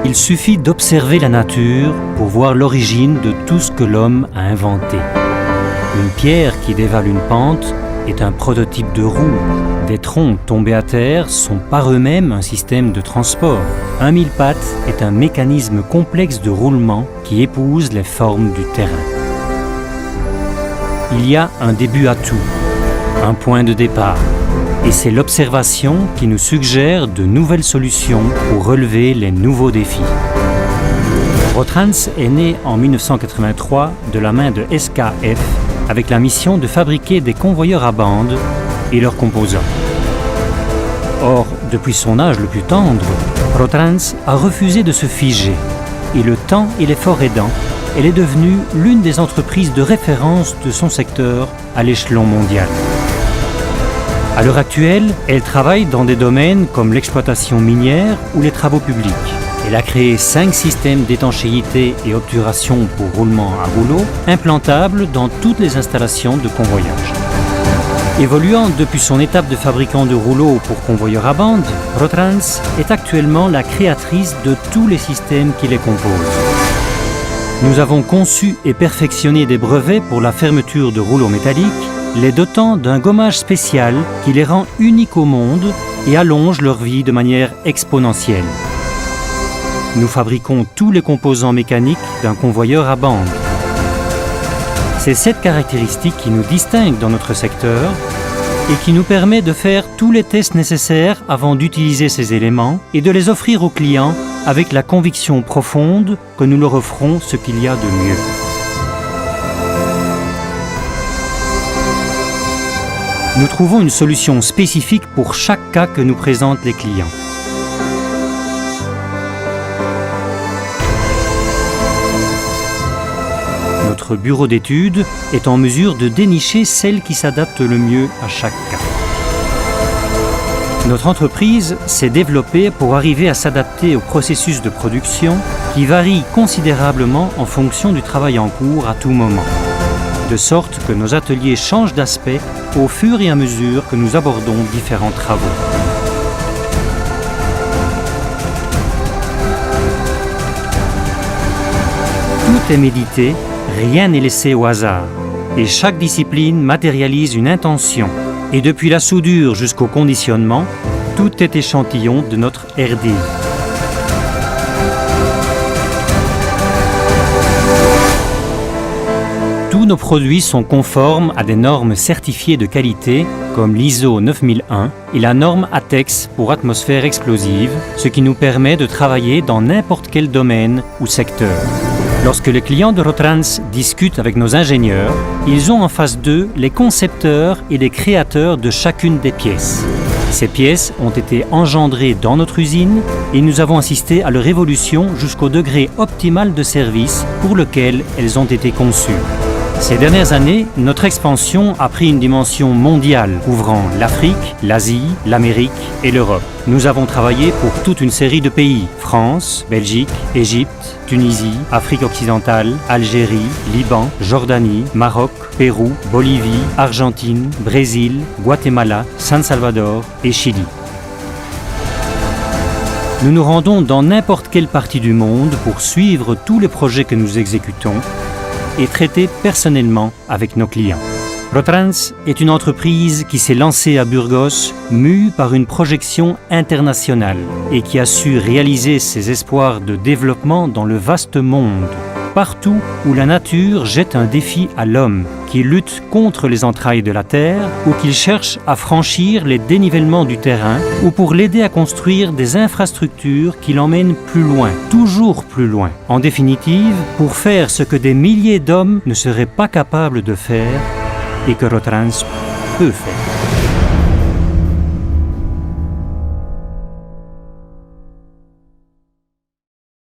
Il suffit d'observer la nature pour voir l'origine de tout ce que l'homme a inventé. Une pierre qui dévale une pente est un prototype de roue. Des troncs tombés à terre sont par eux-mêmes un système de transport. Un mille-pattes est un mécanisme complexe de roulement qui épouse les formes du terrain. Il y a un début à tout, un point de départ. Et c'est l'observation qui nous suggère de nouvelles solutions pour relever les nouveaux défis. Rotrans est né en 1983 de la main de SKF avec la mission de fabriquer des convoyeurs à bandes et leurs composants. Or, depuis son âge le plus tendre, Rotrans a refusé de se figer. Et le temps et l'effort aidant, elle est devenue l'une des entreprises de référence de son secteur à l'échelon mondial. À l'heure actuelle, elle travaille dans des domaines comme l'exploitation minière ou les travaux publics. Elle a créé 5 systèmes d'étanchéité et obturation pour roulement à rouleau, implantables dans toutes les installations de convoyage. Évoluant depuis son étape de fabricant de rouleaux pour convoyeurs à bande, Rotrans est actuellement la créatrice de tous les systèmes qui les composent. Nous avons conçu et perfectionné des brevets pour la fermeture de rouleaux métalliques, les dotant d'un gommage spécial qui les rend uniques au monde et allonge leur vie de manière exponentielle. Nous fabriquons tous les composants mécaniques d'un convoyeur à bande. C'est cette caractéristique qui nous distingue dans notre secteur et qui nous permet de faire tous les tests nécessaires avant d'utiliser ces éléments et de les offrir aux clients avec la conviction profonde que nous leur offrons ce qu'il y a de mieux. Nous trouvons une solution spécifique pour chaque cas que nous présentent les clients. Notre bureau d'études est en mesure de dénicher celle qui s'adapte le mieux à chaque cas. Notre entreprise s'est développée pour arriver à s'adapter au processus de production qui varie considérablement en fonction du travail en cours à tout moment. De sorte que nos ateliers changent d'aspect au fur et à mesure que nous abordons différents travaux. Tout est médité, rien n'est laissé au hasard, et chaque discipline matérialise une intention. Et depuis la soudure jusqu'au conditionnement, tout est échantillon de notre R&D. Tous nos produits sont conformes à des normes certifiées de qualité comme l'ISO 9001 et la norme ATEX pour atmosphère explosive, ce qui nous permet de travailler dans n'importe quel domaine ou secteur. Lorsque les clients de Rotrans discutent avec nos ingénieurs, ils ont en face d'eux les concepteurs et les créateurs de chacune des pièces. Ces pièces ont été engendrées dans notre usine et nous avons assisté à leur évolution jusqu'au degré optimal de service pour lequel elles ont été conçues. Ces dernières années, notre expansion a pris une dimension mondiale, couvrant l'Afrique, l'Asie, l'Amérique et l'Europe. Nous avons travaillé pour toute une série de pays, France, Belgique, Égypte, Tunisie, Afrique occidentale, Algérie, Liban, Jordanie, Maroc, Pérou, Bolivie, Argentine, Brésil, Guatemala, San Salvador et Chili. Nous nous rendons dans n'importe quelle partie du monde pour suivre tous les projets que nous exécutons et traiter personnellement avec nos clients. Rotrans est une entreprise qui s'est lancée à Burgos, mue par une projection internationale et qui a su réaliser ses espoirs de développement dans le vaste monde, partout où la nature jette un défi à l'homme, qui lutte contre les entrailles de la terre ou qu'il cherche à franchir les dénivellements du terrain ou pour l'aider à construire des infrastructures qui l'emmènent plus loin, toujours plus loin. En définitive, pour faire ce que des milliers d'hommes ne seraient pas capables de faire et que Rotrans peut faire.